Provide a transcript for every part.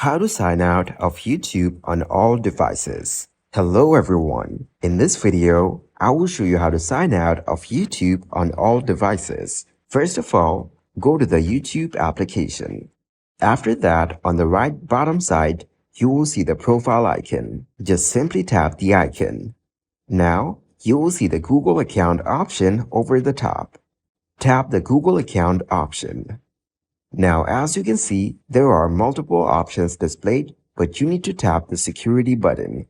How to sign out of YouTube on all devices. Hello everyone. In this video, I will show you how to sign out of YouTube on all devices. First of all, go to the YouTube application. After that, on the right bottom side, you will see the profile icon. Just simply tap the icon. Now, you will see the Google account option over the top. Tap the Google account option. Now, as you can see, there are multiple options displayed, but you need to tap the security button.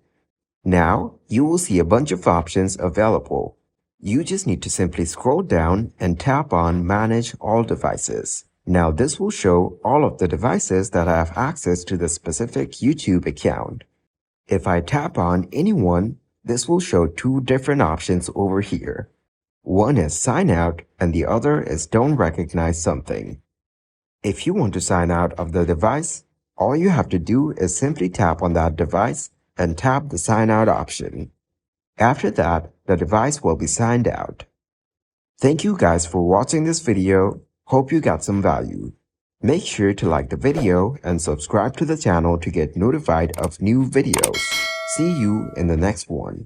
Now, you will see a bunch of options available. You just need to simply scroll down and tap on Manage All Devices. Now, this will show all of the devices that have access to the specific YouTube account. If I tap on any one, this will show two different options over here. One is Sign Out and the other is Don't Recognize Something. If you want to sign out of the device, all you have to do is simply tap on that device and tap the sign out option. After that, the device will be signed out. Thank you guys for watching this video. Hope you got some value. Make sure to like the video and subscribe to the channel to get notified of new videos. See you in the next one.